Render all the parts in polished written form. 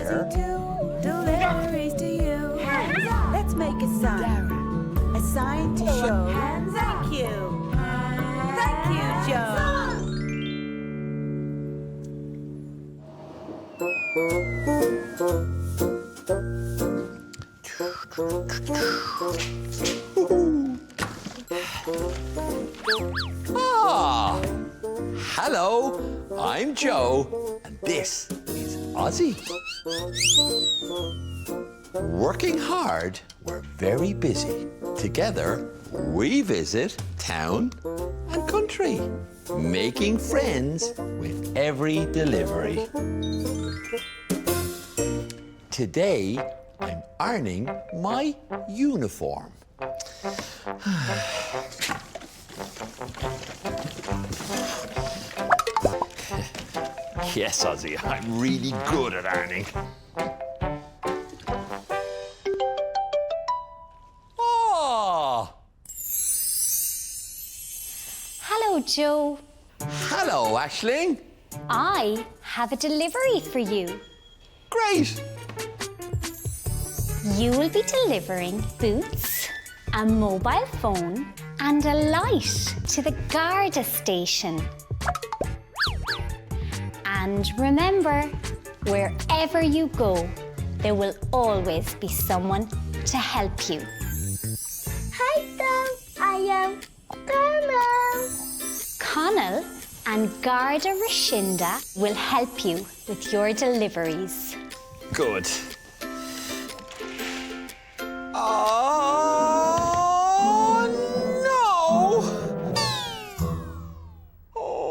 there. Deliveries to you. Let's make a sign. A sign to show. Thank you. Thank you, Joe. Ah, hello, I'm Joe, and this is Ozzy. Working hard, we're very busy. Together, we visit town and country, making friends with every delivery. Today, I'm ironing my uniform. Yes, Ozzy, I'm really good at ironing. Oh! Hello, Joe. Hello, Aisling. I have a delivery for you. Great. You will be delivering boots, a mobile phone, and a light to the Garda station. And remember, wherever you go, there will always be someone to help you. Hi there, I am Connell. Connell and Garda Rashinda will help you with your deliveries. Good. Oh, no! Oh,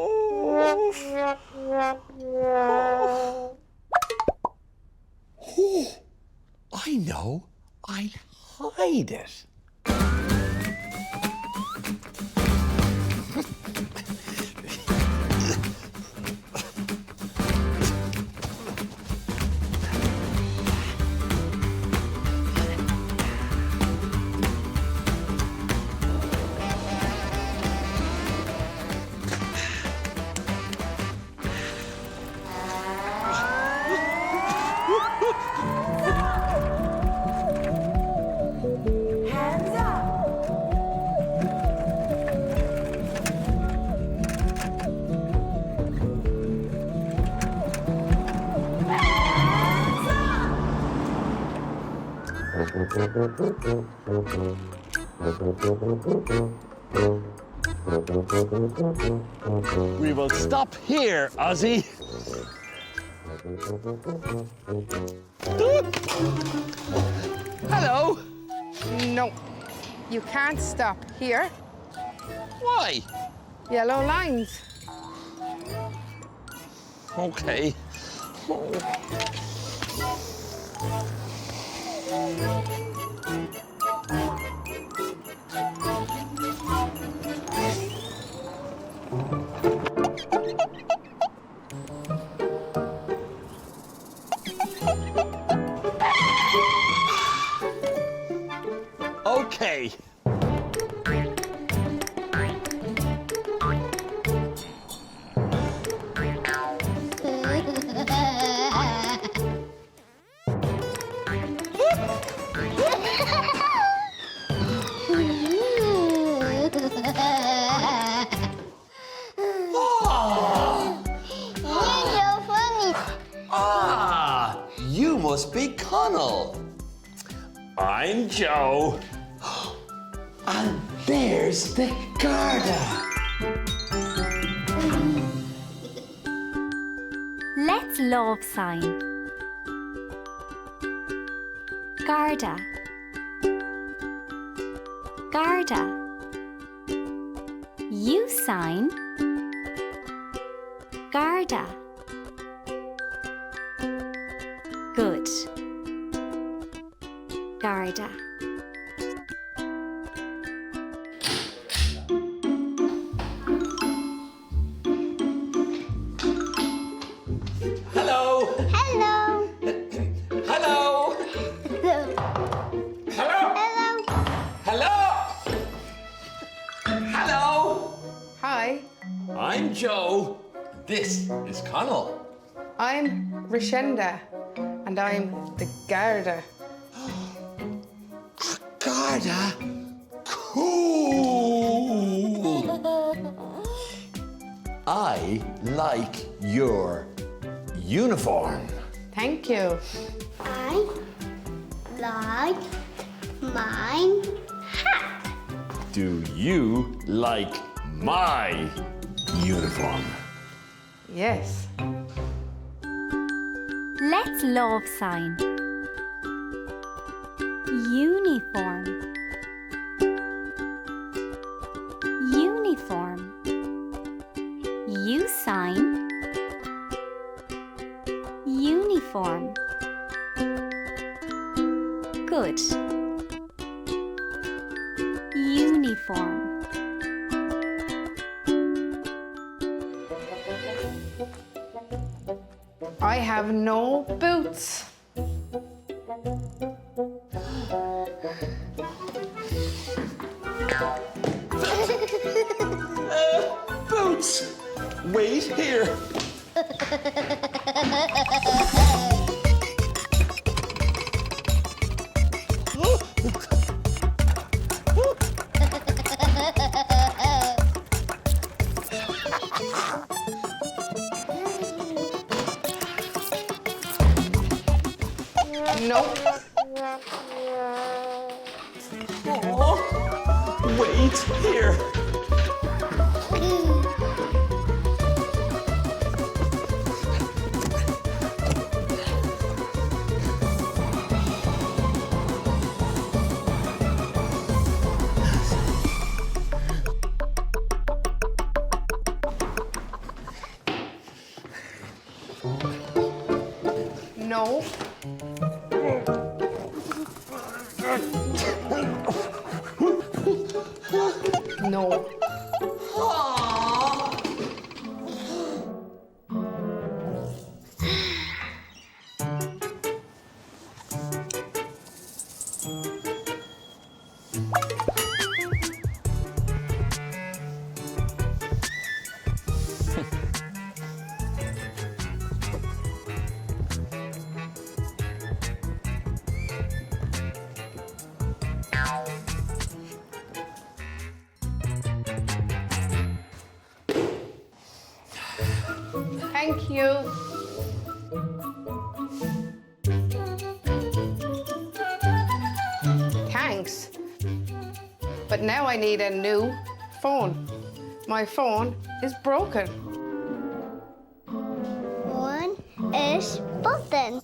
I know. I'll hide it. We will stop here, Ozzy. Hello. No, you can't stop here. Why? Yellow lines. Okay. Okay. Ah, you must be Connell. I'm Joe. And there's the Garda. Let's love sign. Garda. Garda. You sign. Garda. Good. Garda. Hello. Hello. Hello. Hello. Hello. Hello. Hi, I'm Joe. This is Connell. I'm Rashinda. And I'm the Garda. Garda? Cool! I like your uniform. Thank you. I like mine hat. Do you like my uniform? Yes. Let's love sign. Uniform. Uniform. You sign. Uniform. Good. Uniform. I have no boots. Boots! Wait here. Nope. Wait here. No. No. Thank you. Thanks. But now I need a new phone. My phone is broken. One is button.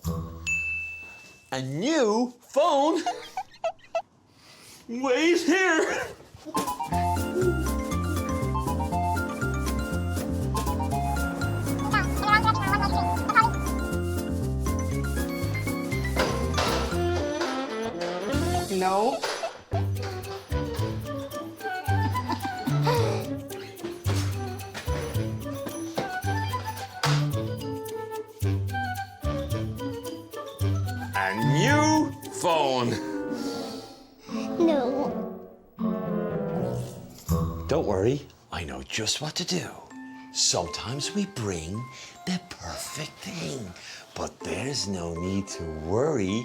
A new phone? Wait here. No. A new phone. No. Don't worry, I know just what to do. Sometimes we bring the perfect thing, but there's no need to worry.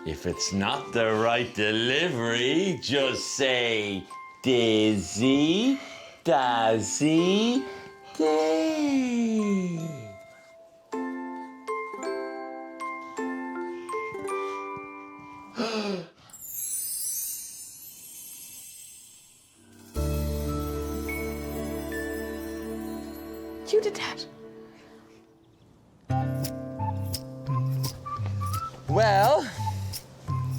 If it's not the right delivery, just say Dizzy, Dazzy, Day. You did that. Well,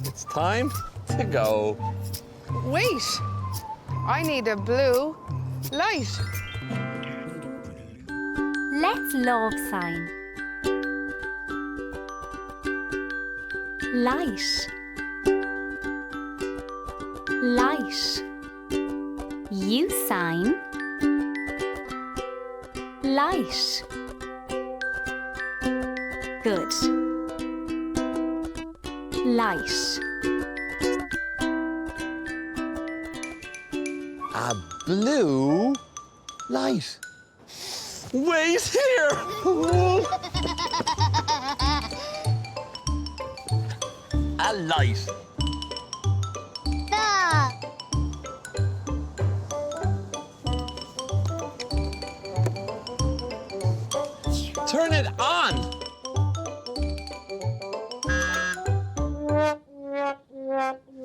it's time to go. Wait. I need a blue light. Let's love sign. Light. Light. You sign. Light. Good. Light. A blue light. Wait here. a light. Stop. Turn it on.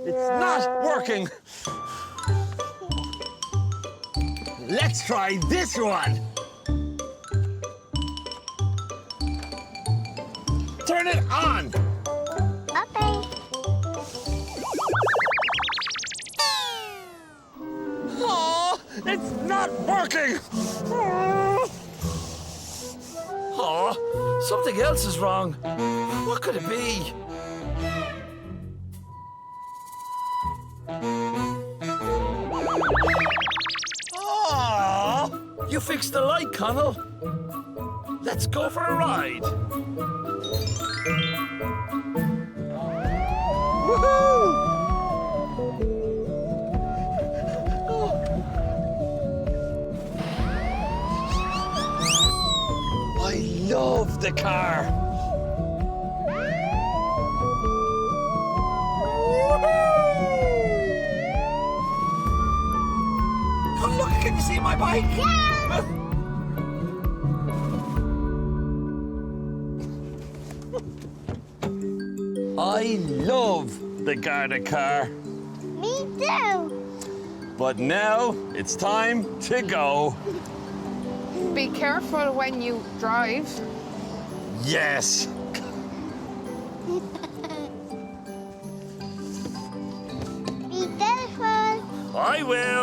It's not working. Let's try this one. Turn it on. Okay. Oh, it's not working. Oh, something else is wrong. What could it be? Oh, you fixed the light, Connell. Let's go for a ride. Woohoo! I love the car. Oh, look, can you see my bike? I love the Garda car. Me too. But now it's time to go. Be careful when you drive. Yes. Be careful. I will.